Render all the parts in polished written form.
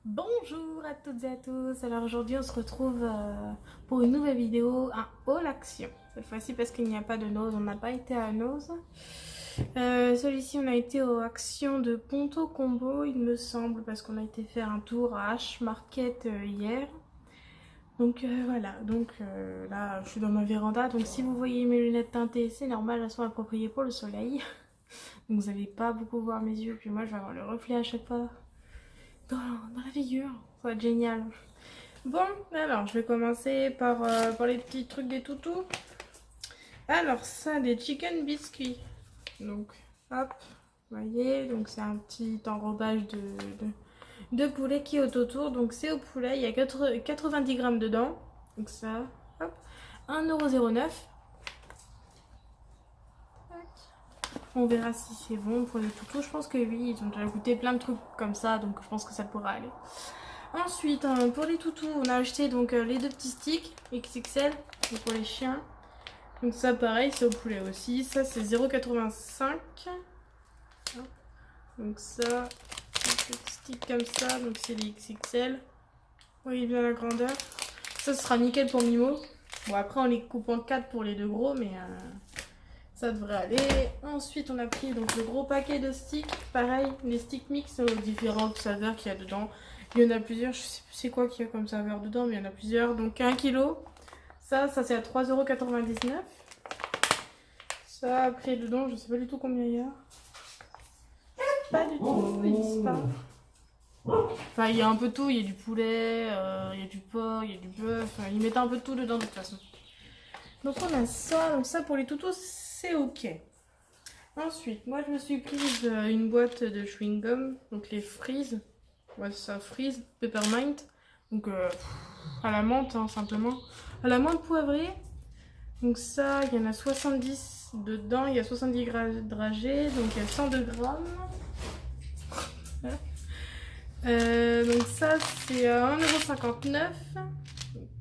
Bonjour à toutes et à tous, alors aujourd'hui on se retrouve pour une nouvelle vidéo, un haul action. Cette fois-ci parce qu'il n'y a pas de Nose, on n'a pas été à Nose. Celui-ci on a été aux actions de Ponto Combo il me semble, parce qu'on a été faire un tour à H-Market hier. Donc voilà, là je suis dans ma véranda, donc si vous voyez mes lunettes teintées c'est normal, elles sont appropriées pour le soleil. Donc vous n'allez pas beaucoup voir mes yeux, puis moi je vais avoir le reflet à chaque fois dans la figure. Ça va être génial. Bon, alors je vais commencer par les petits trucs des toutous. Alors ça, des chicken biscuits. Donc, hop, vous voyez, donc c'est un petit enrobage de poulet qui est au autour. Donc c'est au poulet, il y a 90 grammes dedans. Donc ça, hop, 1,09 €. On verra si c'est bon pour les toutous. Je pense que oui, ils ont déjà goûté plein de trucs comme ça, donc je pense que ça pourra aller. Ensuite, pour les toutous, on a acheté donc les deux petits sticks XXL pour les chiens. Donc ça, pareil, c'est au poulet aussi. Ça, c'est 0,85 €. Donc ça, un petit stick comme ça, donc c'est les XXL. Vous voyez bien la grandeur. Ça, ce sera nickel pour Mimo. Bon, après, on les coupe en 4 pour les deux gros, mais ça devrait aller. Ensuite, on a pris donc le gros paquet de sticks. Pareil, les sticks mix aux différentes saveurs qu'il y a dedans. Il y en a plusieurs, je sais plus c'est quoi qu'il y a comme saveur dedans, mais il y en a plusieurs. Donc 1 kg. Ça c'est à 3,99 €. Ça, après dedans, je sais pas du tout combien il y a. Pas du tout, ils disent pas. Enfin, il y a un peu tout, il y a du poulet, il y a du porc, il y a du bœuf. Ils mettent un peu de tout dedans de toute façon. Donc on a ça, donc ça pour les toutous, c'est ok. Ensuite, moi je me suis prise une boîte de chewing-gum, donc les Freeze. Ouais, c'est ça, Freeze, Peppermint. Donc à la menthe, hein, simplement. À la menthe poivrée. Donc ça, il y en a 70 dedans, il y a 70 dragées, donc il y a 102 grammes. Donc ça, c'est 1,59 €.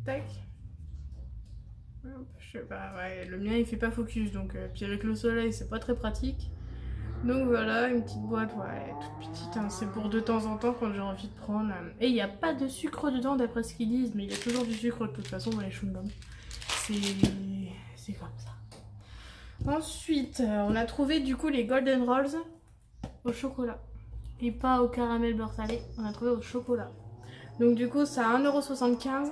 Tac. Je sais pas, ouais, le mien il fait pas focus, donc puis avec le soleil c'est pas très pratique. Donc voilà, une petite boîte, ouais, toute petite, hein, c'est pour de temps en temps quand j'ai envie de prendre. Et il n'y a pas de sucre dedans d'après ce qu'ils disent, mais il y a toujours du sucre de toute façon dans les chewing-gums. C'est comme ça. Ensuite, on a trouvé du coup les Golden Rolls au chocolat. Et pas au caramel beurre salé, on a trouvé au chocolat. Donc du coup, ça a 1,75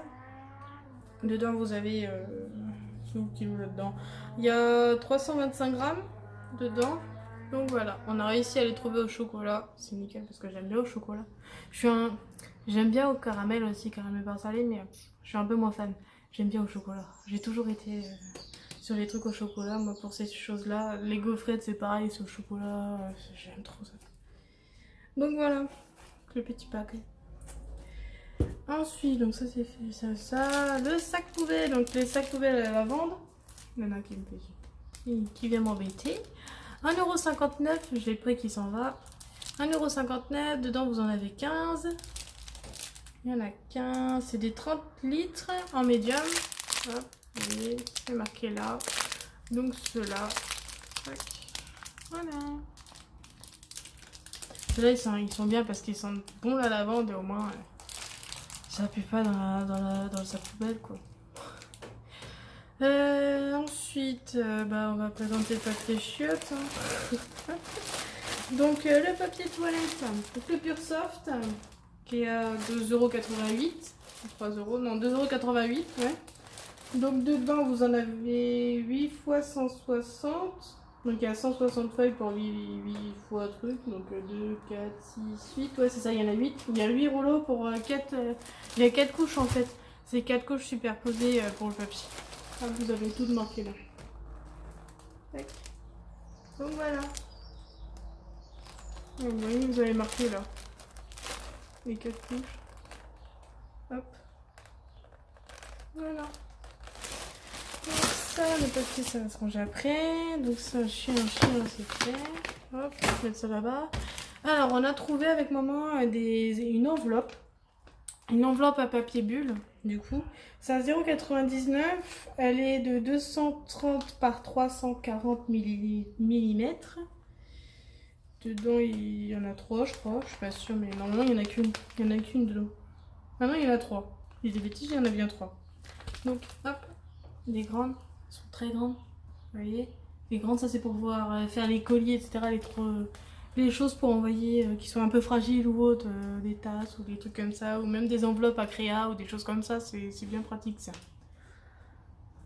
€. Dedans, vous avez... là-dedans. Il y a 325 grammes dedans. Donc voilà, on a réussi à les trouver au chocolat. C'est nickel parce que j'aime bien au chocolat. J'aime bien au caramel aussi, caramel beurre salé, mais je suis un peu moins fan. J'aime bien au chocolat. J'ai toujours été sur les trucs au chocolat. Moi, pour ces choses-là, les gaufrettes, c'est pareil, c'est au chocolat. J'aime trop ça. Donc voilà, le petit paquet. Ensuite, donc ça c'est fait, ça. Le sac poubelle, donc les sacs poubelles à la vente. Il y en a qui vient m'embêter. 1,59 €, j'ai le prix qui s'en va. 1,59 €, dedans vous en avez 15. Il y en a 15, c'est des 30 litres en médium. Hop, vous voyez, c'est marqué là. Donc ceux-là. Voilà. Ceux-là ils sont bien parce qu'ils sentent bon la lavande et au moins ça pue pas dans le sac poubelle quoi. Ensuite, on va présenter le papier chiottes. Hein. Donc le papier toilette, donc le Pure Soft, qui est à 2,88 €, 3 €, non 2,88 €, ouais. Donc dedans vous en avez 8 fois 160. Donc il y a 160 feuilles pour 8 fois truc, donc 2, 4, 6, 8, ouais c'est ça, il y en a 8. Il y a 8 rouleaux pour 4, il y a 4 couches en fait. C'est 4 couches superposées pour le papier. Ah, vous avez tout marqué là. Tac. Donc voilà. Donc, vous voyez, vous avez marqué là. Les 4 couches. Hop. Voilà. Donc ça, le papier, ça va se ranger après. Donc ça, chien, c'est fait. Hop, on va mettre ça là-bas. Alors, on a trouvé avec maman une enveloppe. Une enveloppe à papier bulle, du coup. C'est à 0,99 €. Elle est de 230 par 340 mm. Dedans, il y en a 3, je crois. Je suis pas sûre, mais normalement, il y en a qu'une. Il y en a qu'une dedans. Ah non, il y en a 3. Il y a des bêtises, il y en a bien 3. Donc, hop. Les grandes. Elles sont très grandes. Vous voyez? Les grandes, ça, c'est pour pouvoir faire les colliers, etc. Les choses pour envoyer qui sont un peu fragiles ou autres. Des tasses ou des trucs comme ça. Ou même des enveloppes à créa ou des choses comme ça. C'est bien pratique, ça.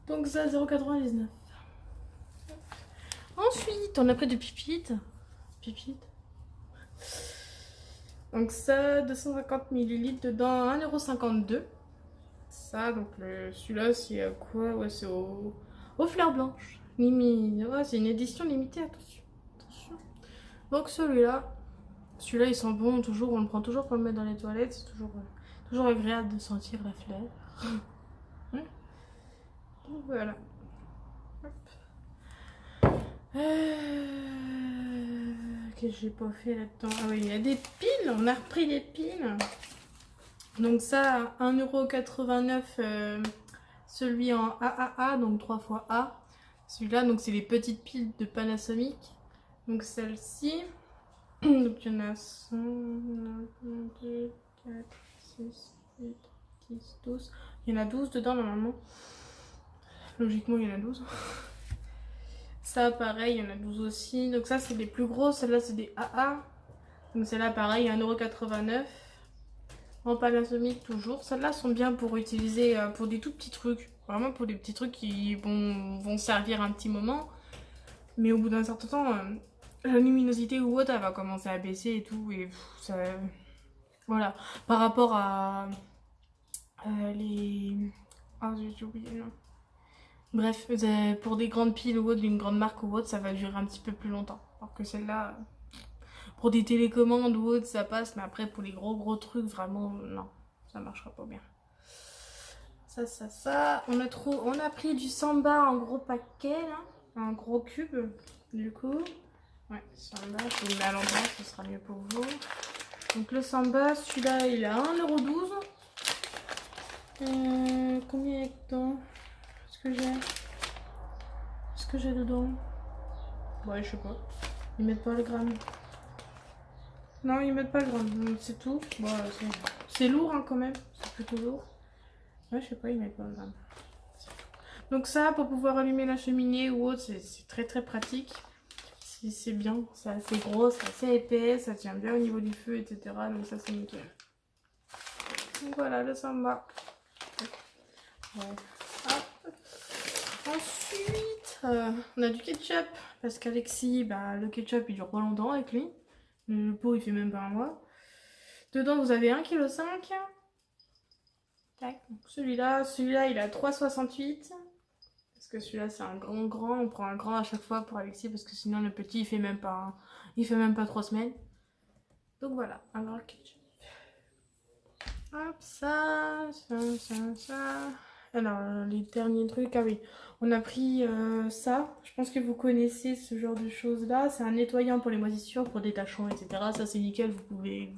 Donc, ça, 0,99. Ensuite, on a pris de Pipite. Pipite. Donc ça, 250 ml dedans, 1,52 €. Ça, donc celui-là, c'est à quoi? Ouais, c'est aux fleurs blanches. Ouais, c'est une édition limitée, attention. Attention. Donc celui-là, il sent bon, toujours, on le prend toujours pour le mettre dans les toilettes. C'est toujours agréable de sentir la fleur. Ouais. Donc voilà. Hop. Que j'ai pas fait là-dedans. Ah oui, il y a des piles, on a repris des piles. Donc ça, 1,89 €, celui en AAA, donc 3 fois A. Celui-là, donc c'est les petites piles de Panasonic. Donc celle-ci, donc il y en a 100, 2, 4, 6, 8, 10, 12. Il y en a 12 dedans normalement. Logiquement, il y en a 12. Ça, pareil, il y en a 12 aussi. Donc ça, c'est les plus gros. Celle-là, c'est des AA. Donc celle-là, pareil, 1,89 €. En Panasonic, toujours. Celles-là sont bien pour utiliser pour des tout petits trucs. Vraiment pour des petits trucs qui vont servir un petit moment. Mais au bout d'un certain temps, la luminosité ou autre, elle va commencer à baisser et tout. Et ça... Voilà. Par rapport à les... Ah, j'ai oublié, non. Bref, pour des grandes piles ou autre, d'une grande marque ou autre, ça va durer un petit peu plus longtemps. Alors que celle-là, pour des télécommandes ou autre, ça passe. Mais après, pour les gros trucs, vraiment, non, ça marchera pas bien. Ça. On a pris du Samba en gros paquet, là. Un gros cube, du coup. Ouais, Samba, je vous le mets à l'endroit, ce sera mieux pour vous. Donc le Samba, celui-là, il est à 1,12 €. Combien il y a dedans? Qu'est-ce que j'ai dedans? Ouais, je sais pas. Ils mettent pas le gramme. Non, ils mettent pas le gramme. C'est tout. Bon, c'est lourd hein, quand même. C'est plutôt lourd. Ouais, je sais pas, ils mettent pas le gramme. Donc ça, pour pouvoir allumer la cheminée ou autre, c'est très pratique. C'est bien. C'est assez gros, c'est assez épais. Ça tient bien au niveau du feu, etc. Donc ça, c'est nickel. Donc voilà, le Samba. Ouais. Ensuite, on a du ketchup, parce qu'Alexis, le ketchup il dure pas longtemps avec lui. Le pot il fait même pas un mois. Dedans vous avez 1,5 kg. Tac. Celui-là il a 3,68 €. Parce que celui-là c'est un grand. On prend un grand à chaque fois pour Alexis parce que sinon le petit il fait même pas 3 semaines. Donc voilà, un grand ketchup. Hop, ça. Alors, les derniers trucs, ah oui, on a pris ça. Je pense que vous connaissez ce genre de choses-là. C'est un nettoyant pour les moisissures, pour des tachons, etc. Ça, c'est nickel. Vous pouvez...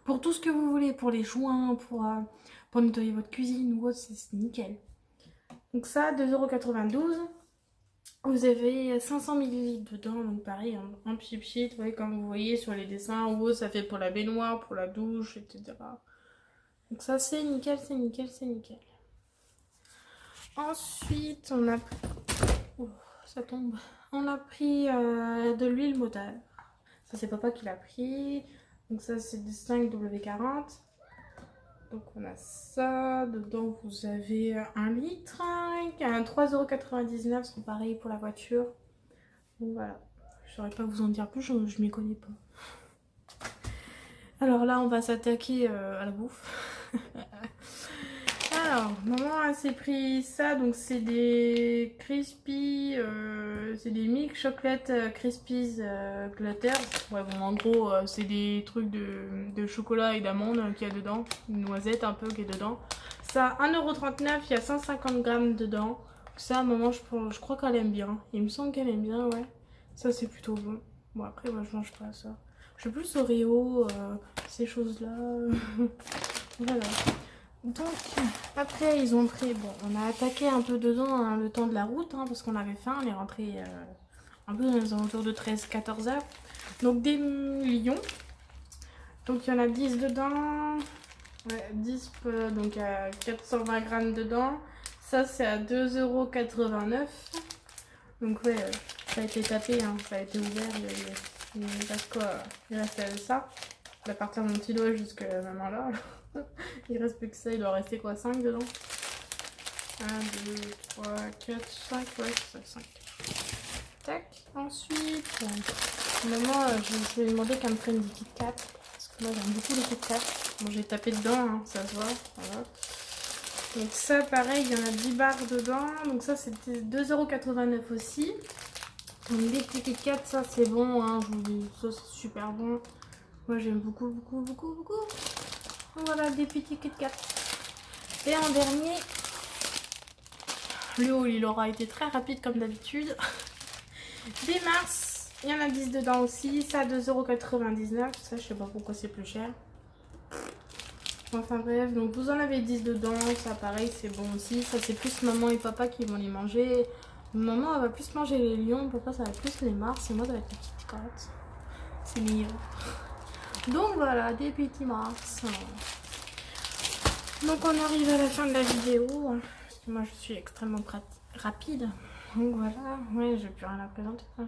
Pour tout ce que vous voulez, pour les joints, pour nettoyer votre cuisine ou autre, c'est nickel. Donc ça, 2,92 €. Vous avez 500 ml dedans, donc pareil, en pchit, comme vous voyez sur les dessins, ou autre, ça fait pour la baignoire, pour la douche, etc. Donc ça, c'est nickel. Ensuite, on a ça tombe. On a pris de l'huile moteur. Ça, c'est papa qui l'a pris. Donc ça, c'est du 5W40. Donc on a ça. Dedans, vous avez 1 litre. Un 3,99 €, sont pareils pour la voiture. Donc voilà. Je saurais pas vous en dire plus, je m'y connais pas. Alors là, on va s'attaquer à la bouffe. Alors, maman elle s'est pris ça, donc c'est des crispy, c'est des milk chocolate crispies glitters. Ouais, bon, en gros, c'est des trucs de chocolat et d'amande qu'il y a dedans, une noisette un peu qui est dedans. Ça, 1,39 €, il y a 150 grammes dedans. Ça, maman, je crois qu'elle aime bien. Il me semble qu'elle aime bien, ouais. Ça, c'est plutôt bon. Bon, après, moi, je mange pas ça. Je suis plus Oreo, ces choses-là. Voilà. Donc, après, ils ont pris... Bon, on a attaqué un peu dedans hein, le temps de la route, hein, parce qu'on avait faim. On est rentré un peu dans les alentours de 13-14 heures. Donc des lions. Donc il y en a 10 dedans. Ouais, 10, donc à 420 grammes dedans. Ça c'est à 2,89 €. Donc ouais, ça a été tapé, hein, ça a été ouvert. Il reste quoi? Il reste ça. À partir de mon petit doigt jusqu'à maintenant là. Il reste plus que ça, il doit rester quoi? 5 dedans? 1, 2, 3, 4, 5, ouais, c'est ça, 5. Tac, ensuite, maman, je lui ai demandé qu'elle me prenne des Kit Kat. Parce que moi j'aime beaucoup les Kit Kat. Bon, j'ai tapé dedans, hein, ça se voit. Voilà. Donc ça, pareil, il y en a 10 barres dedans. Donc ça, c'était 2,89 € aussi. Donc des petits Kit Kat, ça c'est bon, hein, je vous dis, ça c'est super bon. Moi j'aime beaucoup, beaucoup, beaucoup, beaucoup. Voilà, des petits Kit Kat. Et en dernier, le haul, il aura été très rapide comme d'habitude. Des Mars, il y en a 10 dedans aussi, ça à 2,99 €. Ça, je sais pas pourquoi c'est plus cher. Enfin bref, donc vous en avez 10 dedans, ça pareil, c'est bon aussi. Ça, c'est plus maman et papa qui vont les manger. Maman, elle va plus manger les lions, papa, ça va plus les Mars, et moi, ça va être les petites carottes. C'est mignon. Donc voilà, des petits Mars. Donc on arrive à la fin de la vidéo. Parce que moi, je suis extrêmement rapide. Donc voilà, ouais, j'ai plus rien à présenter. Ouais.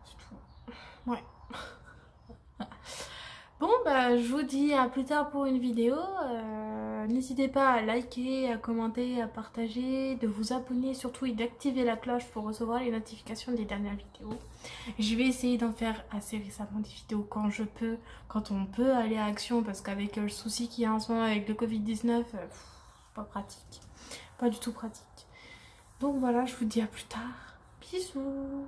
C'est tout. Ouais. Bon, bah, je vous dis à plus tard pour une vidéo. N'hésitez pas à liker, à commenter, à partager, de vous abonner surtout et d'activer la cloche pour recevoir les notifications des dernières vidéos. Je vais essayer d'en faire assez récemment des vidéos quand je peux, quand on peut aller à Action, parce qu'avec le souci qu'il y a en ce moment avec le Covid-19, pas pratique. Pas du tout pratique. Donc voilà, je vous dis à plus tard. Bisous.